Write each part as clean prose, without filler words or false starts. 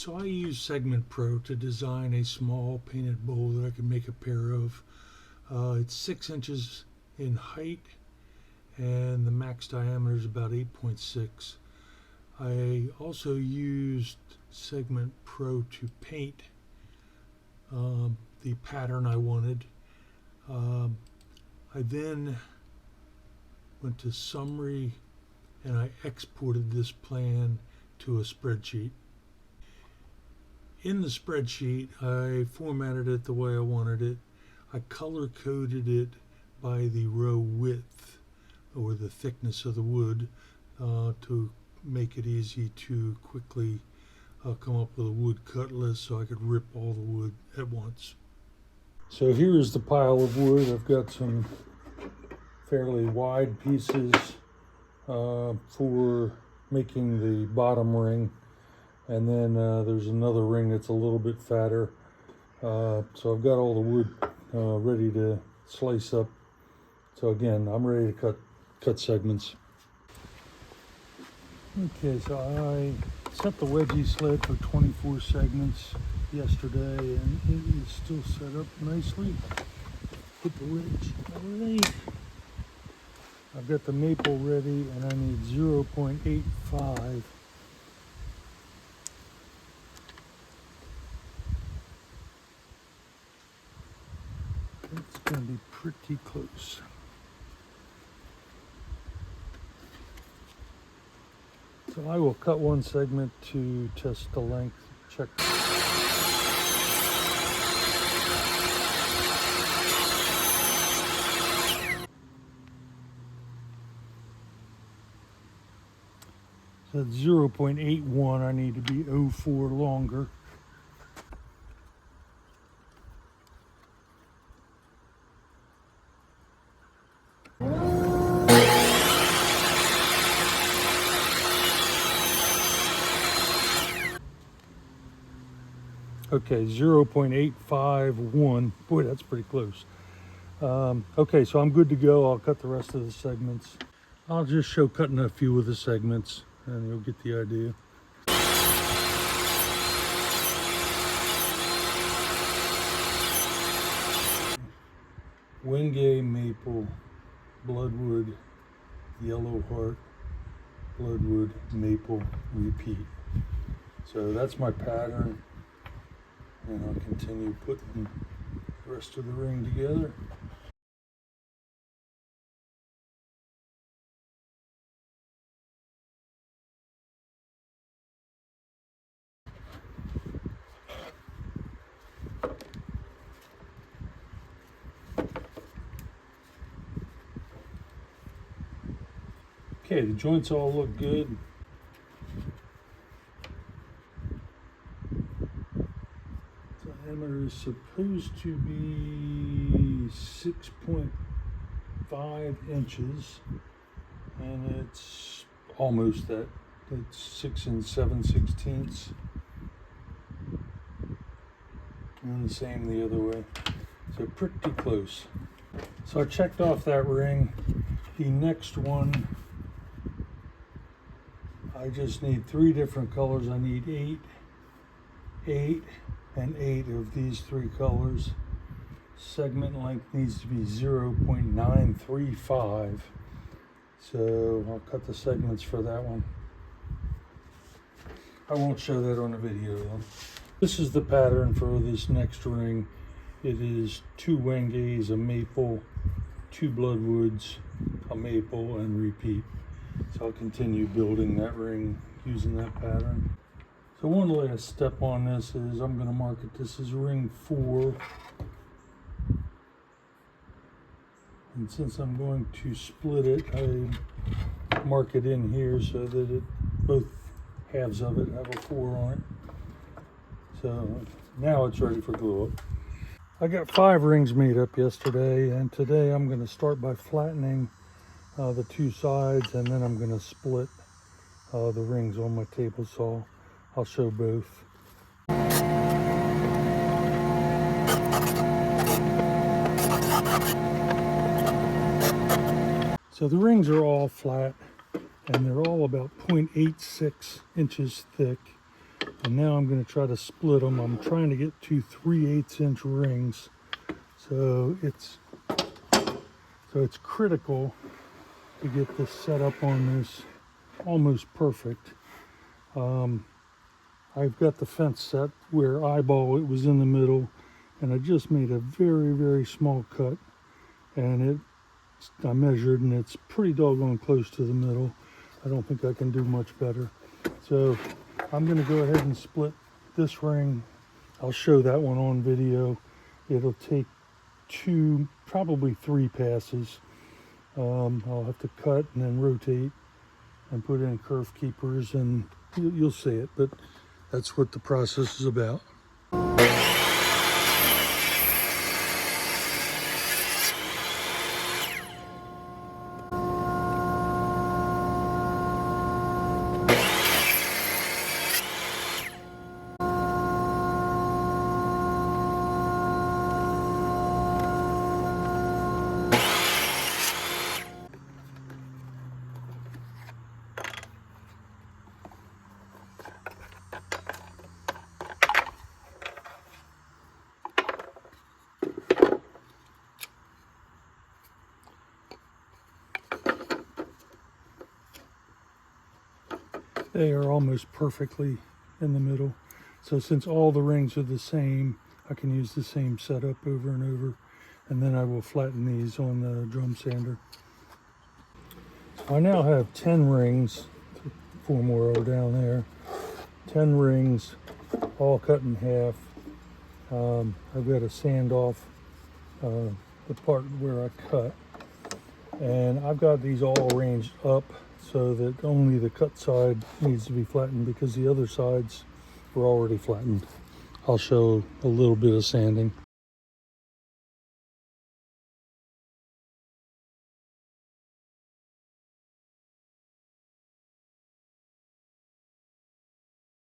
So I use Segment Pro to design a small painted bowl that I can make a pair of. It's 6 inches in height and the max diameter is about 8.6. I also used Segment Pro to paint the pattern I wanted. I then went to Summary and I exported this plan to a spreadsheet. In the spreadsheet, I formatted it the way I wanted it. I color coded it by the row width or the thickness of the wood to make it easy to quickly come up with a wood cut list so I could rip all the wood at once. So here is the pile of wood. I've got some fairly wide pieces for making the bottom ring, and then there's another ring that's a little bit fatter. So I've got all the wood ready to slice up. So again, I'm ready to cut segments. Okay, so I set the wedgie sled for 24 segments yesterday, and it is still set up nicely. Put the wedge away. I've got the maple ready, and I need 0.85. It's going to be pretty close. So I will cut one segment to test the length, check. So at 0.81, I need to be 0.04 longer. Okay, 0.851. Boy, that's pretty close. Okay, so I'm good to go. I'll cut the rest of the segments. I'll just show cutting a few of the segments and you'll get the idea. Wenge maple, bloodwood, yellow heart, bloodwood, maple, repeat. So that's my pattern, and I'll continue putting the rest of the ring together. Okay, the joints all look good. Diameter is supposed to be 6.5 inches, and it's almost that. It's 6 7/16, and the same the other way. So pretty close. So I checked off that ring. The next one, I just need 3 different colors. I need 8, and 8 of these 3 colors. Segment length needs to be 0.935. So I'll cut the segments for that one. I won't show that on the video though. This is the pattern for this next ring. It is 2 wenges, a maple, 2 bloodwoods, a maple, and repeat. So I'll continue building that ring using that pattern. So one last step on this is I'm going to mark it. This is ring 4. And since I'm going to split it, I mark it in here so that both halves of it have a 4 on it. So now it's ready for glue up. I got 5 rings made up yesterday, and today I'm going to start by flattening the 2 sides, and then I'm going to split the rings on my table saw. I'll show both. So the rings are all flat, and they're all about 0.86 inches thick. And now I'm going to try to split them. I'm trying to get two 3/8" rings. So it's critical to get this set up on this almost perfect. I've got the fence set where eyeball it was in the middle, and I just made a very, very small cut, and I measured and it's pretty doggone close to the middle. I don't think I can do much better. So I'm going to go ahead and split this ring. I'll show that one on video. It'll take 2, probably 3 passes. I'll have to cut and then rotate and put in kerf keepers, and you'll see it, but that's what the process is about. They are almost perfectly in the middle. So since all the rings are the same, I can use the same setup over and over. And then I will flatten these on the drum sander. So I now have 10 rings, 4 more are down there. 10 rings, all cut in half. I've got to sand off the part where I cut. And I've got these all arranged up so that only the cut side needs to be flattened because the other sides were already flattened. I'll show a little bit of sanding.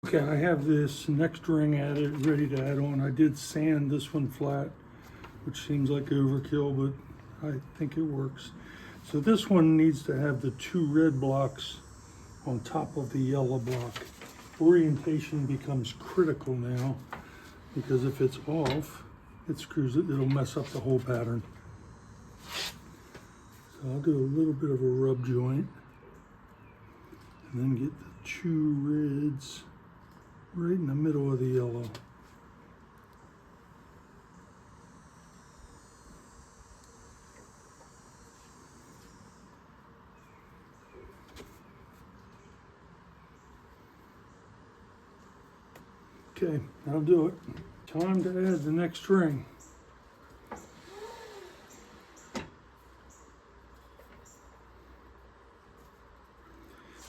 Okay, I have this next ring added, ready to add on. I did sand this one flat, which seems like overkill, but I think it works. So this one needs to have the 2 red blocks on top of the yellow block. Orientation becomes critical now, because if it's off, it screws it, it'll mess up the whole pattern. So I'll do a little bit of a rub joint, and then get the 2 reds right in the middle of the yellow. Okay, that'll do it. Time to add the next ring.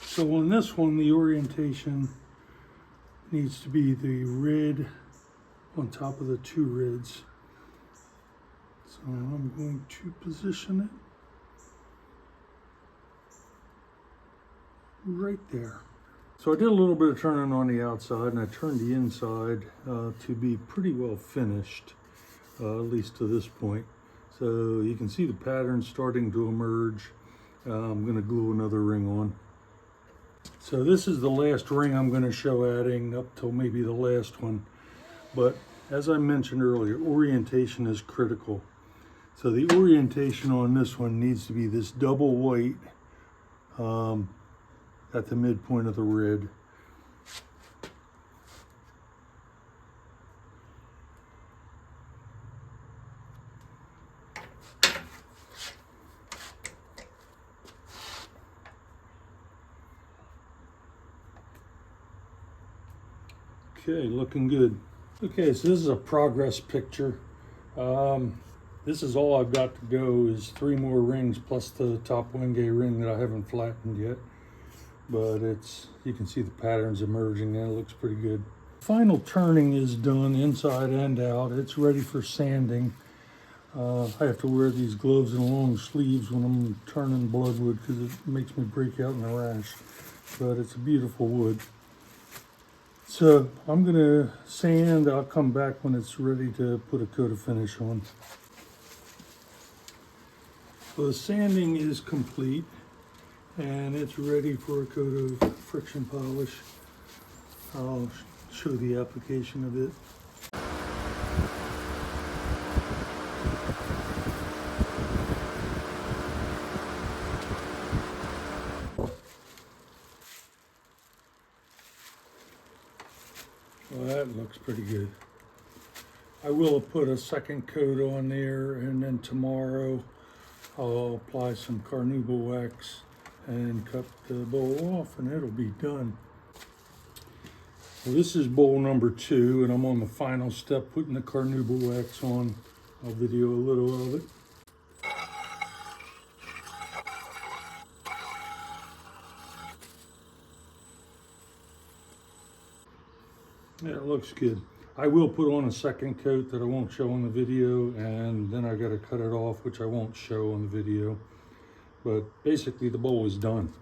So on this one, the orientation needs to be the red on top of the 2 reds. So I'm going to position it right there. So I did a little bit of turning on the outside, and I turned the inside to be pretty well finished, at least to this point. So you can see the pattern starting to emerge. I'm going to glue another ring on. So this is the last ring I'm going to show adding, up till maybe the last one. But as I mentioned earlier, orientation is critical. So the orientation on this one needs to be this double white at the midpoint of the red. Okay, looking good. Okay, so this is a progress picture. This is all I've got to go is 3 more rings plus the top Wenge ring that I haven't flattened yet. But you can see the patterns emerging and it looks pretty good. Final turning is done inside and out. It's ready for sanding. I have to wear these gloves and long sleeves when I'm turning bloodwood because it makes me break out in a rash. But it's a beautiful wood. So I'm gonna sand. I'll come back when it's ready to put a coat of finish on. So the sanding is complete and it's ready for a coat of friction polish. I'll show the application of it. Well, that looks pretty good. I will put a second coat on there, and then tomorrow I'll apply some carnauba wax and cut the bowl off, and it'll be done. Well, this is bowl number 2, and I'm on the final step putting the carnauba wax on. I'll video a little of it. Yeah, it looks good. I will put on a second coat that I won't show on the video, and then I got to cut it off, which I won't show on the video. But basically the bowl is done.